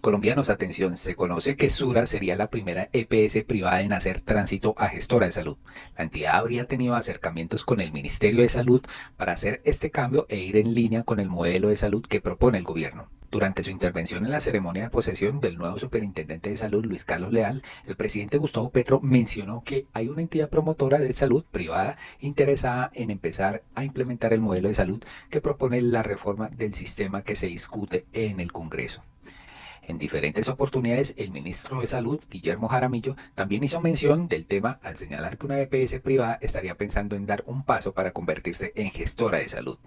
Colombianos, atención, se conoce que Sura sería la primera EPS privada en hacer tránsito a gestora de salud. La entidad habría tenido acercamientos con el Ministerio de Salud para hacer este cambio e ir en línea con el modelo de salud que propone el gobierno. Durante su intervención en la ceremonia de posesión del nuevo superintendente de salud, Luis Carlos Leal, el presidente Gustavo Petro mencionó que hay una entidad promotora de salud privada interesada en empezar a implementar el modelo de salud que propone la reforma del sistema que se discute en el Congreso. En diferentes oportunidades, el ministro de Salud, Guillermo Jaramillo, también hizo mención del tema al señalar que una EPS privada estaría pensando en dar un paso para convertirse en gestora de salud.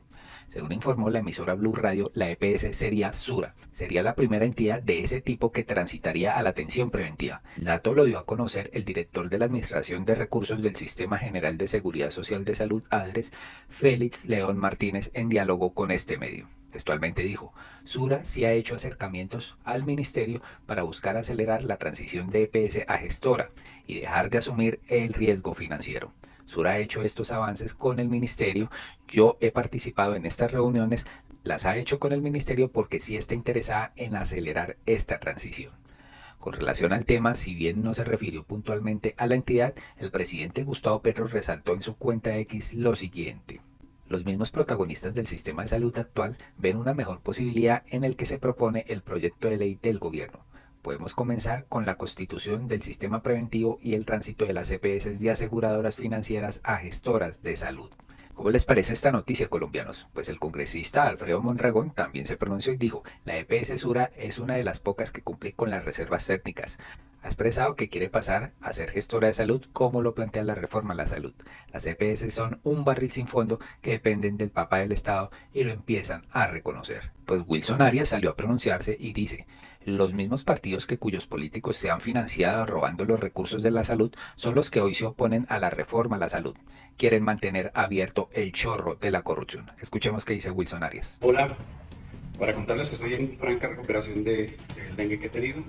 Según informó la emisora Blue Radio, la EPS sería Sura. Sería la primera entidad de ese tipo que transitaría a la atención preventiva. El dato lo dio a conocer el director de la Administración de Recursos del Sistema General de Seguridad Social de Salud, ADRES, Félix León Martínez, en diálogo con este medio. Textualmente dijo, Sura sí ha hecho acercamientos al ministerio para buscar acelerar la transición de EPS a gestora y dejar de asumir el riesgo financiero. Sura ha hecho estos avances con el ministerio, yo he participado en estas reuniones, las ha hecho con el ministerio porque sí está interesada en acelerar esta transición. Con relación al tema, si bien no se refirió puntualmente a la entidad, el presidente Gustavo Petro resaltó en su cuenta X lo siguiente. Los mismos protagonistas del sistema de salud actual ven una mejor posibilidad en el que se propone el proyecto de ley del gobierno. Podemos comenzar con la constitución del sistema preventivo y el tránsito de las EPS de aseguradoras financieras a gestoras de salud. ¿Cómo les parece esta noticia, colombianos? Pues el congresista Alfredo Mondragón también se pronunció y dijo, la EPS Sura es una de las pocas que cumple con las reservas técnicas. Ha expresado que quiere pasar a ser gestora de salud como lo plantea la reforma a la salud. Las EPS son un barril sin fondo que dependen del papá del Estado y lo empiezan a reconocer. Pues Wilson Arias salió a pronunciarse y dice, los mismos partidos cuyos políticos se han financiado robando los recursos de la salud son los que hoy se oponen a la reforma a la salud. Quieren mantener abierto el chorro de la corrupción. Escuchemos qué dice Wilson Arias. Hola, para contarles que estoy en franca recuperación del dengue que he tenido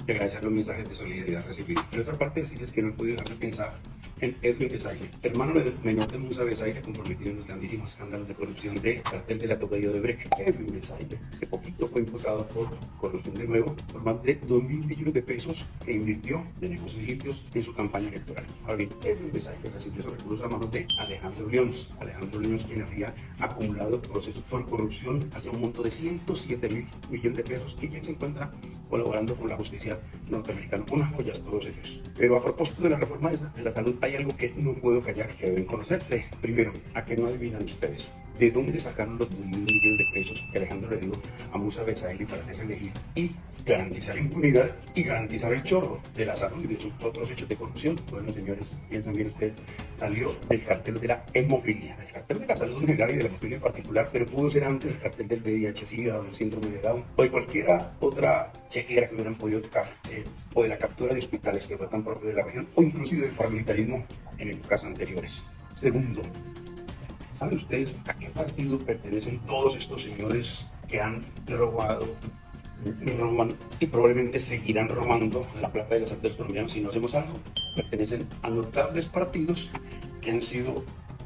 y agradecer los mensajes de solidaridad recibidos. Por otra parte, decirles que no he podido dejar de pensar en Edwin Besaile, hermano menor de Musa Besaile, comprometido en los grandísimos escándalos de corrupción del cartel de la Tocayo de Brecht. Edwin Besaile, hace poquito fue imputado por corrupción de nuevo por más de 2.000 millones de pesos que invirtió de negocios ilícitos en su campaña electoral. Ahora bien, Edwin Besaile recibió esos recursos a manos de Alejandro Leones. Alejandro Leones, quien había acumulado procesos por corrupción hacia un monto de 107.000 millones de pesos y quien se encuentra colaborando con la justicia norteamericana. Unas joyas todos ellos. Pero a propósito de la reforma de la salud, hay algo que no puedo callar, que deben conocerse. Primero, ¿a qué no adivinan ustedes de dónde sacaron los 2.000 millones de pesos que Alejandro le dio a Musa Besaile para hacerse elegir y garantizar impunidad y garantizar el chorro de la salud y de sus otros hechos de corrupción? Bueno, señores, piensan bien ustedes, salió del cartel de la hemofilia, el cartel de la salud en general y de la hemofilia en particular, pero pudo ser antes el cartel del VIH-Sida o del síndrome de Down o de cualquiera otra chequera que hubieran podido tocar, o de la captura de hospitales que fue tan propio de la región, o inclusive del paramilitarismo en épocas anteriores. Segundo, ¿saben ustedes a qué partido pertenecen todos estos señores que han robado y roban y probablemente seguirán robando la plata de las artes colombianas si no hacemos algo? Pertenecen a notables partidos que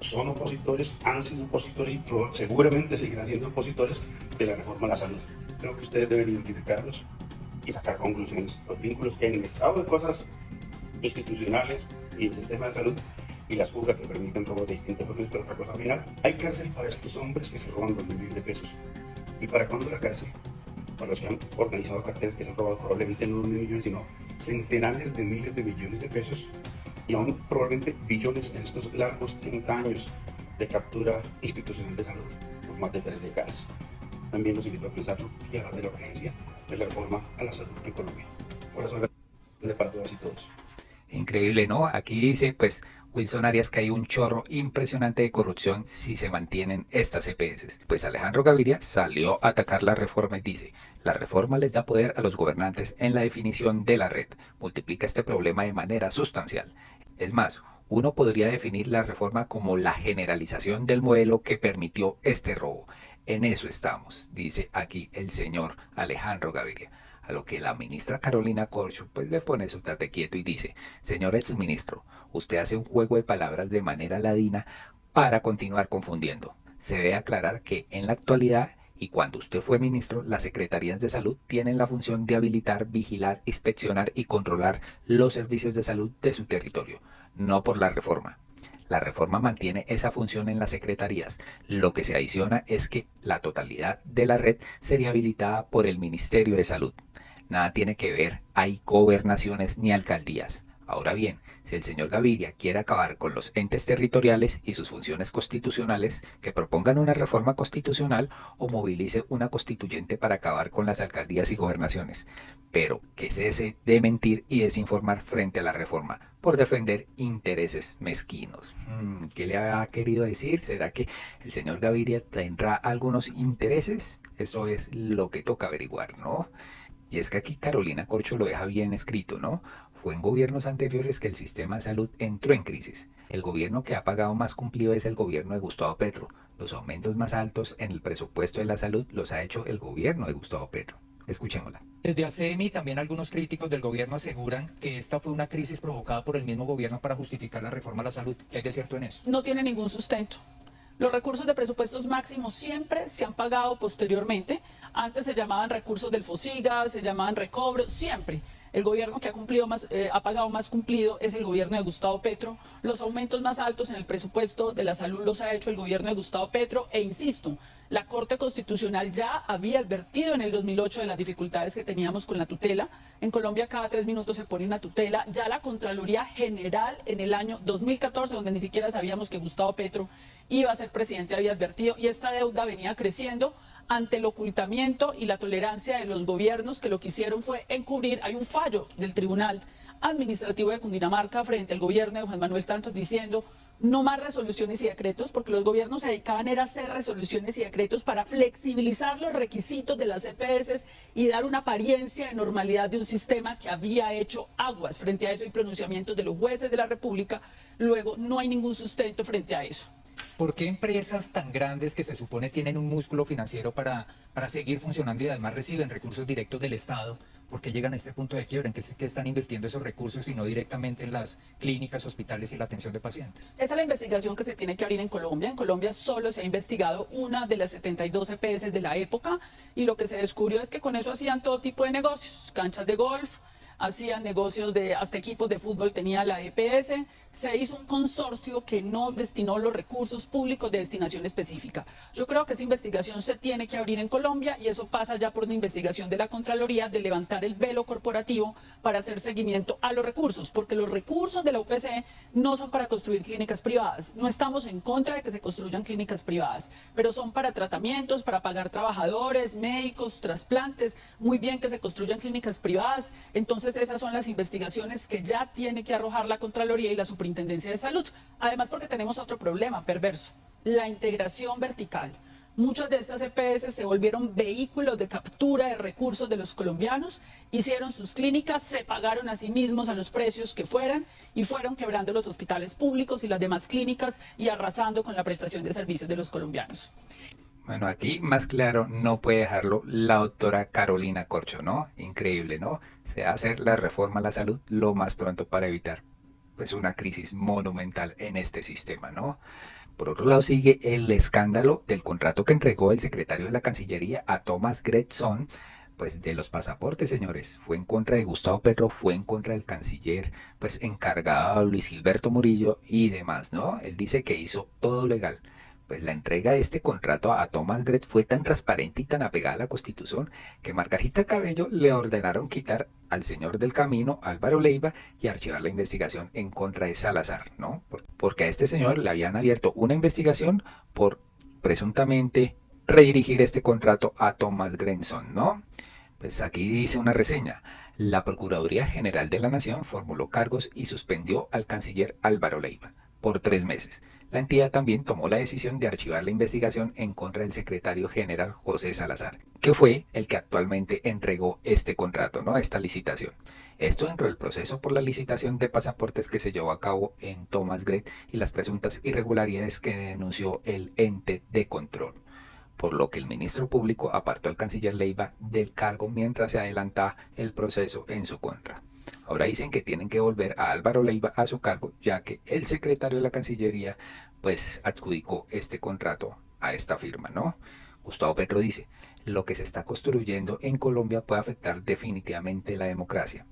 son opositores, han sido opositores y seguramente seguirán siendo opositores de la reforma a la salud. Creo que ustedes deben identificarlos y sacar conclusiones. Los vínculos que hay en el estado de cosas institucionales y el sistema de salud y las fugas que permiten robos de distintas formas, pero otra cosa final, hay cárcel para estos hombres que se roban 2.000 millones de pesos. ¿Y para cuándo la cárcel? Para los que han organizado carteles que se han robado probablemente no 2.000 millones, sino centenares de miles de millones de pesos y aún probablemente billones en estos largos 30 años de captura institucional de salud por más de 3 décadas. También los invito a pensarlo y hablar de la urgencia de la reforma a la salud en Colombia. Por eso, para todas y todos. Increíble, ¿no? Aquí dice, pues, Wilson Arias que hay un chorro impresionante de corrupción si se mantienen estas EPS. Pues Alejandro Gaviria salió a atacar la reforma y dice, la reforma les da poder a los gobernantes en la definición de la red, multiplica este problema de manera sustancial. Es más, uno podría definir la reforma como la generalización del modelo que permitió este robo. En eso estamos, dice aquí el señor Alejandro Gaviria. A lo que la ministra Carolina Corcho pues le pone su tate quieto y dice, señor exministro, usted hace un juego de palabras de manera ladina para continuar confundiendo. Se debe aclarar que en la actualidad Y cuando usted fue ministro, las secretarías de salud tienen la función de habilitar, vigilar, inspeccionar y controlar los servicios de salud de su territorio, no por la reforma. La reforma mantiene esa función en las secretarías. Lo que se adiciona es que la totalidad de la red sería habilitada por el Ministerio de Salud. Nada tiene que ver, hay gobernaciones ni alcaldías. Ahora bien, si el señor Gaviria quiere acabar con los entes territoriales y sus funciones constitucionales, que propongan una reforma constitucional o movilice una constituyente para acabar con las alcaldías y gobernaciones. Pero que cese de mentir y desinformar frente a la reforma por defender intereses mezquinos. ¿Qué le ha querido decir? ¿Será que el señor Gaviria tendrá algunos intereses? Eso es lo que toca averiguar, ¿no? Y es que aquí Carolina Corcho lo deja bien escrito, ¿no? Fue en gobiernos anteriores que el sistema de salud entró en crisis. El gobierno que ha pagado más cumplido es el gobierno de Gustavo Petro. Los aumentos más altos en el presupuesto de la salud los ha hecho el gobierno de Gustavo Petro. Escuchémosla. Desde ACEMI también algunos críticos del gobierno aseguran que esta fue una crisis provocada por el mismo gobierno para justificar la reforma a la salud. ¿Qué hay de cierto en eso? No tiene ningún sustento. Los recursos de presupuestos máximos siempre se han pagado posteriormente. Antes se llamaban recursos del FOSIGA, se llamaban recobros, siempre. El gobierno que ha pagado más cumplido es el gobierno de Gustavo Petro. Los aumentos más altos en el presupuesto de la salud los ha hecho el gobierno de Gustavo Petro. E insisto, la Corte Constitucional ya había advertido en el 2008 de las dificultades que teníamos con la tutela. En Colombia cada 3 minutos se pone una tutela. Ya la Contraloría General en el año 2014, donde ni siquiera sabíamos que Gustavo Petro iba a ser presidente, había advertido. Y esta deuda venía creciendo ante el ocultamiento y la tolerancia de los gobiernos que lo que hicieron fue encubrir. Hay un fallo del Tribunal Administrativo de Cundinamarca frente al gobierno de Juan Manuel Santos diciendo no más resoluciones y decretos, porque los gobiernos se dedicaban a hacer resoluciones y decretos para flexibilizar los requisitos de las EPS y dar una apariencia de normalidad de un sistema que había hecho aguas. Frente a eso hay pronunciamientos de los jueces de la República, luego no hay ningún sustento frente a eso. ¿Por qué empresas tan grandes que se supone tienen un músculo financiero para seguir funcionando y además reciben recursos directos del Estado, por qué llegan a este punto de quiebra? ¿En qué están invirtiendo esos recursos y no directamente en las clínicas, hospitales y la atención de pacientes? Esa es la investigación que se tiene que abrir en Colombia. En Colombia solo se ha investigado una de las 72 EPS de la época y lo que se descubrió es que con eso hacían todo tipo de negocios, canchas de golf, hacían negocios de hasta equipos de fútbol tenía la EPS. Se hizo un consorcio que no destinó los recursos públicos de destinación específica. Yo creo que esa investigación se tiene que abrir en Colombia y eso pasa ya por una investigación de la Contraloría de levantar el velo corporativo para hacer seguimiento a los recursos, porque los recursos de la UPC no son para construir clínicas privadas. No estamos en contra de que se construyan clínicas privadas, pero son para tratamientos, para pagar trabajadores, médicos, trasplantes. Muy bien que se construyan clínicas privadas. Entonces esas son las investigaciones que ya tiene que arrojar la Contraloría y la Superintendencia de Salud. Además porque tenemos otro problema perverso, la integración vertical. Muchas de estas EPS se volvieron vehículos de captura de recursos de los colombianos, hicieron sus clínicas, se pagaron a sí mismos a los precios que fueran y fueron quebrando los hospitales públicos y las demás clínicas y arrasando con la prestación de servicios de los colombianos. Bueno, aquí más claro no puede dejarlo la doctora Carolina Corcho, ¿no? Increíble, ¿no? Se va a hacer la reforma a la salud lo más pronto para evitar pues una crisis monumental en este sistema, ¿no? Por otro lado sigue el escándalo del contrato que entregó el secretario de la Cancillería a Thomas Gretson, pues de los pasaportes, señores. Fue en contra de Gustavo Petro, fue en contra del canciller, pues encargado Luis Gilberto Murillo y demás, ¿no? Él dice que hizo todo legal. Pues la entrega de este contrato a Thomas Gretz fue tan transparente y tan apegada a la Constitución que Margarita Cabello le ordenaron quitar al señor del camino, Álvaro Leiva, y archivar la investigación en contra de Salazar, ¿no? Porque a este señor le habían abierto una investigación por presuntamente redirigir este contrato a Thomas Gretson, ¿no? Pues aquí dice una reseña. La Procuraduría General de la Nación formuló cargos y suspendió al canciller Álvaro Leiva por 3 meses. La entidad también tomó la decisión de archivar la investigación en contra del secretario general José Salazar, que fue el que actualmente entregó este contrato, ¿no? Esta licitación. Esto dentro del proceso por la licitación de pasaportes que se llevó a cabo en Thomas Gretz y las presuntas irregularidades que denunció el ente de control. Por lo que el ministro público apartó al canciller Leiva del cargo mientras se adelantaba el proceso en su contra. Ahora dicen que tienen que volver a Álvaro Leiva a su cargo, ya que el secretario de la Cancillería pues adjudicó este contrato a esta firma, ¿no? Gustavo Petro dice, lo que se está construyendo en Colombia puede afectar definitivamente la democracia.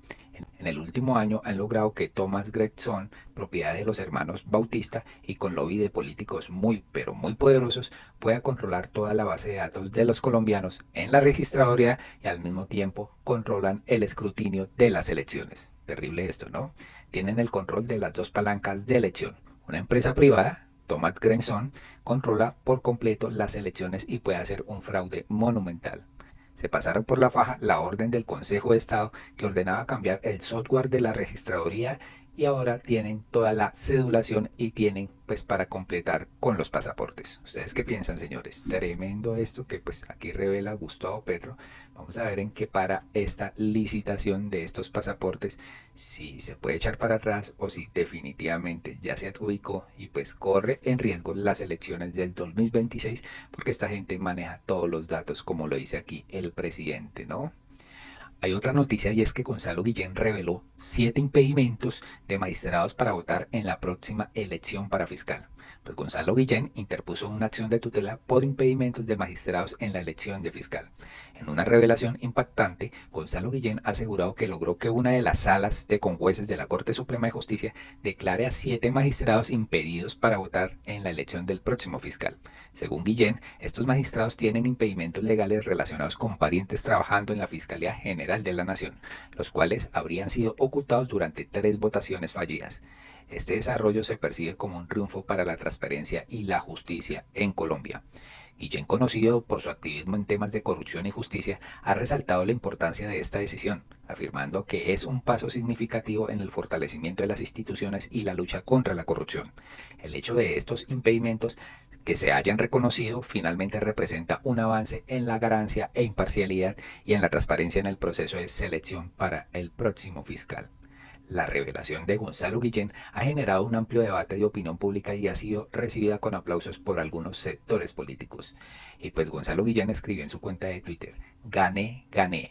En el último año han logrado que Thomas Gregson, propiedad de los hermanos Bautista y con lobby de políticos muy pero muy poderosos, pueda controlar toda la base de datos de los colombianos en la registraduría y al mismo tiempo controlan el escrutinio de las elecciones. Terrible esto, ¿no? Tienen el control de las dos palancas de elección. Una empresa privada, Thomas Gregson, controla por completo las elecciones y puede hacer un fraude monumental. Se pasaron por la faja la orden del Consejo de Estado que ordenaba cambiar el software de la registraduría y ahora tienen toda la cedulación y tienen pues para completar con los pasaportes. ¿Ustedes qué piensan, señores? Tremendo esto que pues aquí revela Gustavo Petro. Vamos a ver en qué para esta licitación de estos pasaportes, si se puede echar para atrás o si definitivamente ya se adjudicó y pues corre en riesgo las elecciones del 2026 porque esta gente maneja todos los datos como lo dice aquí el presidente, ¿no? Hay otra noticia y es que Gonzalo Guillén reveló 7 impedimentos de magistrados para votar en la próxima elección para fiscal. Pues Gonzalo Guillén interpuso una acción de tutela por impedimentos de magistrados en la elección de fiscal. En una revelación impactante, Gonzalo Guillén ha asegurado que logró que una de las salas de conjueces de la Corte Suprema de Justicia declare a 7 magistrados impedidos para votar en la elección del próximo fiscal. Según Guillén, estos magistrados tienen impedimentos legales relacionados con parientes trabajando en la Fiscalía General de la Nación, los cuales habrían sido ocultados durante 3 votaciones fallidas. Este desarrollo se percibe como un triunfo para la transparencia y la justicia en Colombia. Guillén, conocido por su activismo en temas de corrupción y justicia, ha resaltado la importancia de esta decisión, afirmando que es un paso significativo en el fortalecimiento de las instituciones y la lucha contra la corrupción. El hecho de estos impedimentos que se hayan reconocido finalmente representa un avance en la garancia e imparcialidad y en la transparencia en el proceso de selección para el próximo fiscal. La revelación de Gonzalo Guillén ha generado un amplio debate de opinión pública y ha sido recibida con aplausos por algunos sectores políticos. Y pues Gonzalo Guillén escribió en su cuenta de Twitter: gané,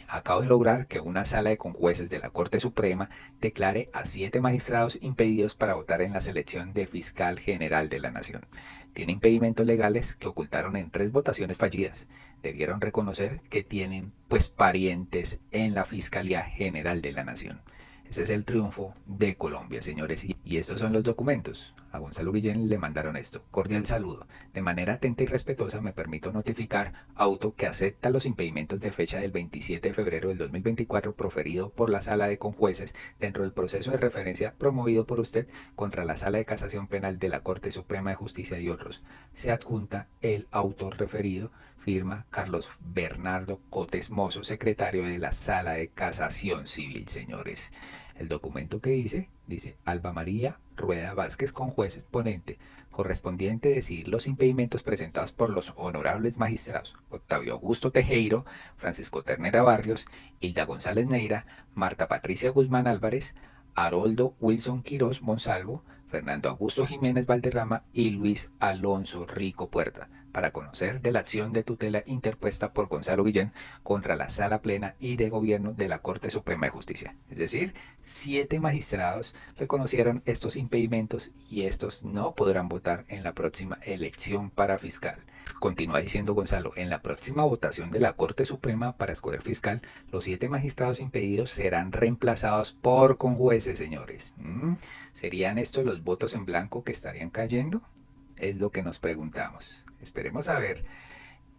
acabo de lograr que una sala de conjueces de la Corte Suprema declare a 7 magistrados impedidos para votar en la selección de fiscal general de la Nación. Tiene impedimentos legales que ocultaron en 3 votaciones fallidas. Debieron reconocer que tienen pues parientes en la Fiscalía General de la Nación. Ese es el triunfo de Colombia, señores. Y estos son los documentos. A Gonzalo Guillén le mandaron esto. Cordial saludo. De manera atenta y respetuosa me permito notificar auto que acepta los impedimentos de fecha del 27 de febrero del 2024 proferido por la Sala de Conjueces dentro del proceso de referencia promovido por usted contra la Sala de Casación Penal de la Corte Suprema de Justicia y otros. Se adjunta el auto referido. Firma Carlos Bernardo Cotes Mozo, secretario de la Sala de Casación Civil, señores. El documento que dice Alba María Rueda Vázquez, conjuez ponente, correspondiente decidir los impedimentos presentados por los honorables magistrados Octavio Augusto Tejero, Francisco Ternera Barrios, Hilda González Neira, Marta Patricia Guzmán Álvarez, Haroldo Wilson Quirós Monsalvo, Fernando Augusto Jiménez Valderrama y Luis Alonso Rico Puerta, para conocer de la acción de tutela interpuesta por Gonzalo Guillén contra la Sala Plena y de Gobierno de la Corte Suprema de Justicia. Es decir, 7 magistrados reconocieron estos impedimentos y estos no podrán votar en la próxima elección para fiscal. Continúa diciendo Gonzalo: en la próxima votación de la Corte Suprema para escoger fiscal, los 7 magistrados impedidos serán reemplazados por conjueces, señores. ¿Serían estos los votos en blanco que estarían cayendo? Es lo que nos preguntamos. Esperemos a ver.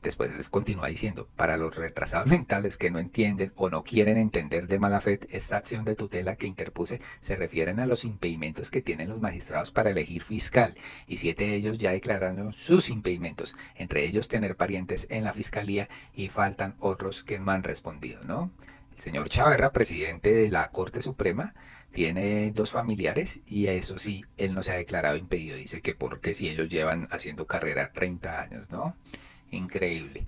Después continúa diciendo: para los retrasados mentales que no entienden o no quieren entender de mala fe, esta acción de tutela que interpuse se refieren a los impedimentos que tienen los magistrados para elegir fiscal, y 7 de ellos ya declararon sus impedimentos, entre ellos tener parientes en la fiscalía, y faltan otros que no han respondido, ¿no? El señor Chaverra, presidente de la Corte Suprema, tiene 2 familiares y eso sí, él no se ha declarado impedido. Dice que porque si ellos llevan haciendo carrera 30 años, ¿no? Increíble.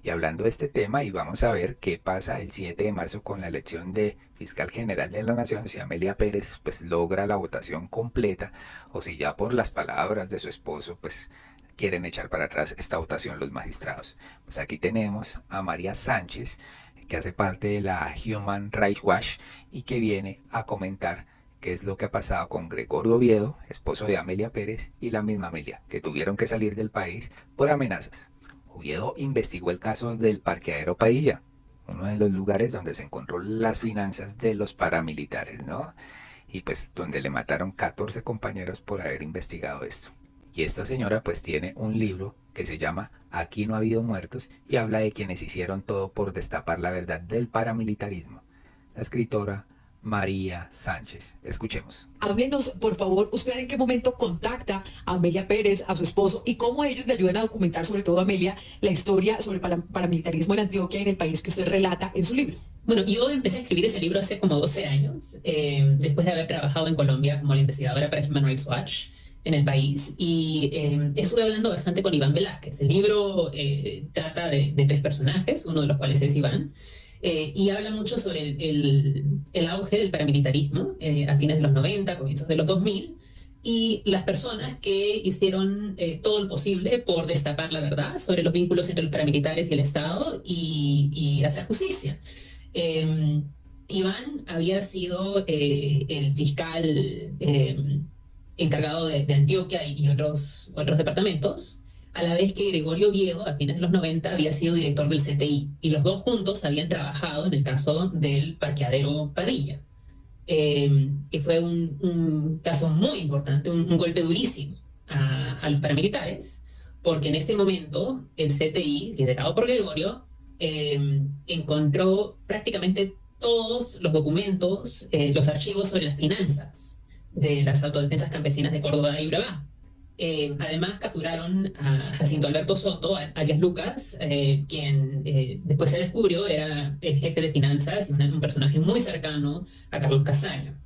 Y hablando de este tema, y vamos a ver qué pasa el 7 de marzo con la elección de fiscal general de la Nación, si Amelia Pérez pues logra la votación completa o si ya por las palabras de su esposo pues quieren echar para atrás esta votación los magistrados. Pues aquí tenemos a María Sánchez, que hace parte de la Human Rights Watch y que viene a comentar qué es lo que ha pasado con Gregorio Oviedo, esposo de Amelia Pérez, y la misma Amelia, que tuvieron que salir del país por amenazas. Oviedo investigó el caso del parqueadero Padilla, uno de los lugares donde se encontró las finanzas de los paramilitares, ¿no? Y pues donde le mataron 14 compañeros por haber investigado esto. Y esta señora pues tiene un libro que se llama Aquí no ha habido muertos y habla de quienes hicieron todo por destapar la verdad del paramilitarismo. La escritora María Sánchez. Escuchemos. Háblenos, por favor, usted en qué momento contacta a Amelia Pérez, a su esposo, y cómo ellos le ayudan a documentar, sobre todo Amelia, la historia sobre el paramilitarismo en Antioquia y en el país que usted relata en su libro. Bueno, yo empecé a escribir ese libro hace como 12 años, después de haber trabajado en Colombia como la investigadora para Human Rights Watch en el país, y estuve hablando bastante con Iván Velázquez. El libro trata de 3 personajes, uno de los cuales es Iván, y habla mucho sobre el auge del paramilitarismo a fines de los 90, comienzos de los 2000, y las personas que hicieron todo lo posible por destapar la verdad sobre los vínculos entre los paramilitares y el Estado y hacer justicia. Iván había sido el fiscal encargado de Antioquia y otros departamentos, a la vez que Gregorio Oviedo, a fines de los 90, había sido director del CTI, y los dos juntos habían trabajado en el caso del parqueadero Padilla, que fue un caso muy importante, un golpe durísimo a los paramilitares, porque en ese momento el CTI, liderado por Gregorio, encontró prácticamente todos los documentos, los archivos sobre las finanzas de las autodefensas campesinas de Córdoba y Urabá. Además capturaron a Jacinto Alberto Soto, alias Lucas, quien después se descubrió era el jefe de finanzas y un personaje muy cercano a Carlos Casaño.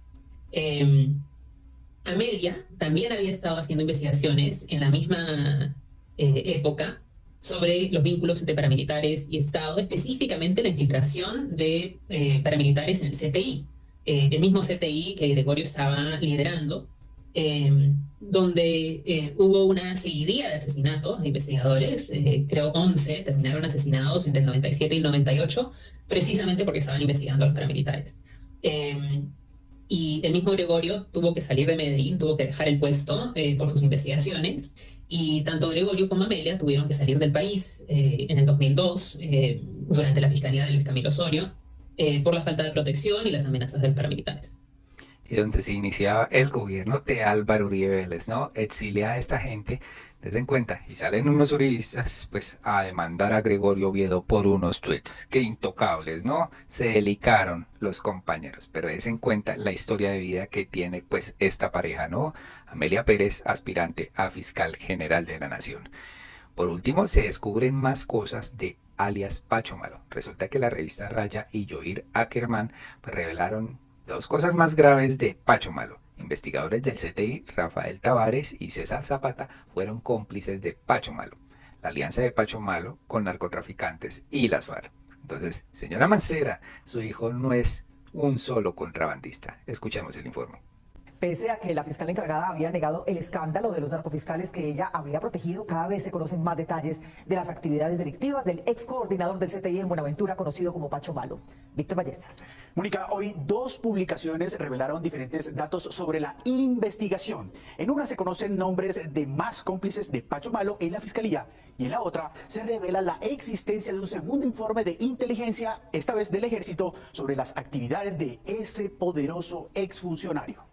Amelia también había estado haciendo investigaciones en la misma época sobre los vínculos entre paramilitares y Estado, específicamente la infiltración de paramilitares en el CTI, el mismo CTI que Gregorio estaba liderando, donde hubo una seguidilla de asesinatos de investigadores, creo 11 terminaron asesinados entre el 97 y el 98, precisamente porque estaban investigando a los paramilitares. Y el mismo Gregorio tuvo que salir de Medellín, tuvo que dejar el puesto por sus investigaciones, y tanto Gregorio como Amelia tuvieron que salir del país en el 2002, durante la fiscalía de Luis Camilo Osorio, por la falta de protección y las amenazas de los paramilitares. Y donde se iniciaba el gobierno de Álvaro Uribe Vélez, ¿no? Exilia a esta gente, desde en cuenta, y salen unos uribistas, pues, a demandar a Gregorio Oviedo por unos tweets, que intocables, ¿no? Se delicaron los compañeros, pero des en cuenta la historia de vida que tiene, pues, esta pareja, ¿no? Amelia Pérez, aspirante a fiscal general de la Nación. Por último, se descubren más cosas de alias Pacho Malo. Resulta que la revista Raya y Joir Ackerman pues, revelaron 2 cosas más graves de Pacho Malo. Investigadores del CTI, Rafael Tavares y César Zapata, fueron cómplices de Pacho Malo. La alianza de Pacho Malo con narcotraficantes y las FARC. Entonces, señora Mancera, su hijo no es un solo contrabandista. Escuchemos el informe. Pese a que la fiscal encargada había negado el escándalo de los narcofiscales que ella habría protegido, cada vez se conocen más detalles de las actividades delictivas del ex coordinador del CTI en Buenaventura, conocido como Pacho Malo. Víctor Ballestas. Mónica, hoy 2 publicaciones revelaron diferentes datos sobre la investigación. En una se conocen nombres de más cómplices de Pacho Malo en la fiscalía, y en la otra se revela la existencia de un segundo informe de inteligencia, esta vez del ejército, sobre las actividades de ese poderoso exfuncionario.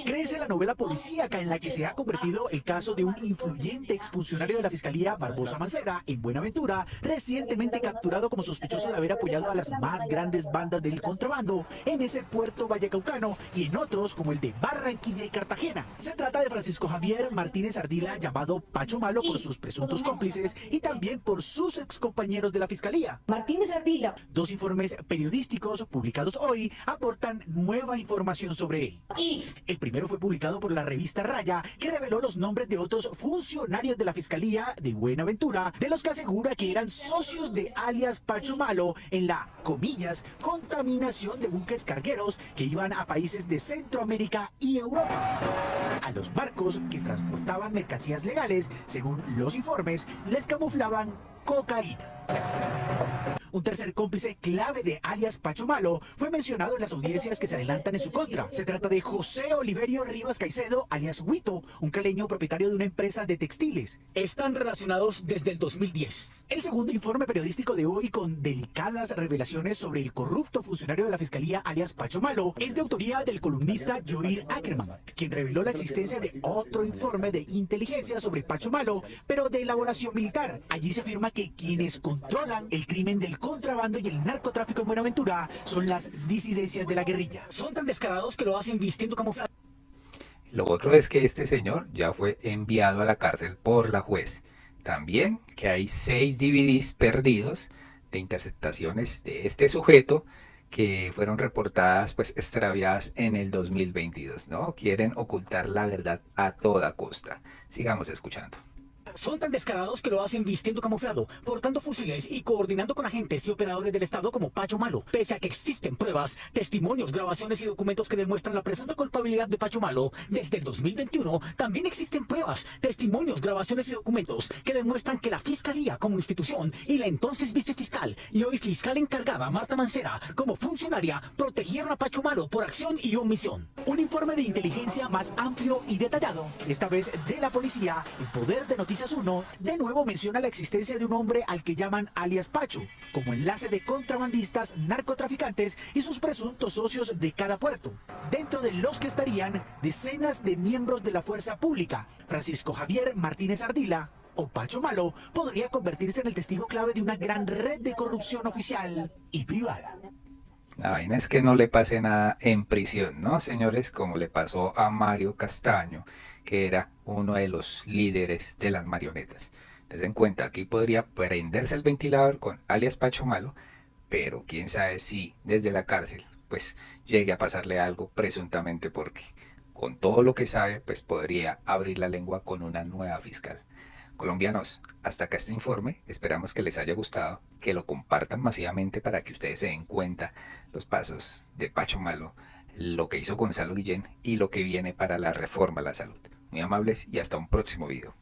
Crece la novela policíaca en la que se ha convertido el caso de un influyente exfuncionario de la Fiscalía, Barbosa Mancera, en Buenaventura, recientemente capturado como sospechoso de haber apoyado a las más grandes bandas del contrabando en ese puerto vallecaucano y en otros como el de Barranquilla y Cartagena. Se trata de Francisco Javier Martínez Ardila, llamado Pacho Malo por sus presuntos cómplices y también por sus excompañeros de la Fiscalía. Martínez Ardila. 2 informes periodísticos publicados hoy aportan nueva información sobre él. El primero fue publicado por la revista Raya, que reveló los nombres de otros funcionarios de la Fiscalía de Buenaventura, de los que asegura que eran socios de alias Pacho Malo en la, comillas, contaminación de buques cargueros que iban a países de Centroamérica y Europa. A los barcos que transportaban mercancías legales, según los informes, les camuflaban cocaína. Un tercer cómplice clave de alias Pacho Malo fue mencionado en las audiencias que se adelantan en su contra. Se trata de José Oliverio Rivas Caicedo, alias Huito, un caleño propietario de una empresa de textiles. Están relacionados desde el 2010. El segundo informe periodístico de hoy, con delicadas revelaciones sobre el corrupto funcionario de la Fiscalía alias Pacho Malo, es de autoría del columnista Joir Ackerman, quien reveló la existencia de otro informe de inteligencia sobre Pacho Malo, pero de elaboración militar. Allí se afirma que quienes controlan el crimen del contrabando y el narcotráfico en Buenaventura son las disidencias de la guerrilla. Son tan descarados que lo hacen vistiendo camuflaje. Lo otro es que este señor ya fue enviado a la cárcel por la juez. También que hay 6 DVDs perdidos de interceptaciones de este sujeto que fueron reportadas, pues extraviadas en el 2022, ¿no? Quieren ocultar la verdad a toda costa. Sigamos escuchando. Son tan descarados que lo hacen vistiendo camuflado, portando fusiles y coordinando con agentes y operadores del Estado como Pacho Malo. Pese a que existen pruebas, testimonios, grabaciones y documentos que demuestran la presunta culpabilidad de Pacho Malo, desde el 2021 también existen pruebas, testimonios, grabaciones y documentos que demuestran que la Fiscalía como institución y la entonces vicefiscal y hoy fiscal encargada Marta Mancera como funcionaria protegieron a Pacho Malo por acción y omisión. Un informe de inteligencia más amplio y detallado, esta vez de la policía, el Poder de Noticias 1, de nuevo menciona la existencia de un hombre al que llaman alias Pacho, como enlace de contrabandistas, narcotraficantes y sus presuntos socios de cada puerto, dentro de los que estarían decenas de miembros de la fuerza pública. Francisco Javier Martínez Ardila, o Pacho Malo, podría convertirse en el testigo clave de una gran red de corrupción oficial y privada. La vaina es que no le pase nada en prisión, ¿no, señores? Como le pasó a Mario Castaño, que era uno de los líderes de las marionetas. Ten en cuenta, aquí podría prenderse el ventilador con alias Pacho Malo, pero quién sabe si desde la cárcel pues llegue a pasarle algo presuntamente, porque con todo lo que sabe pues podría abrir la lengua con una nueva fiscal. Colombianos, hasta acá este informe, esperamos que les haya gustado, que lo compartan masivamente para que ustedes se den cuenta los pasos de Pacho Malo, lo que hizo Gonzalo Guillén y lo que viene para la reforma a la salud. Muy amables y hasta un próximo video.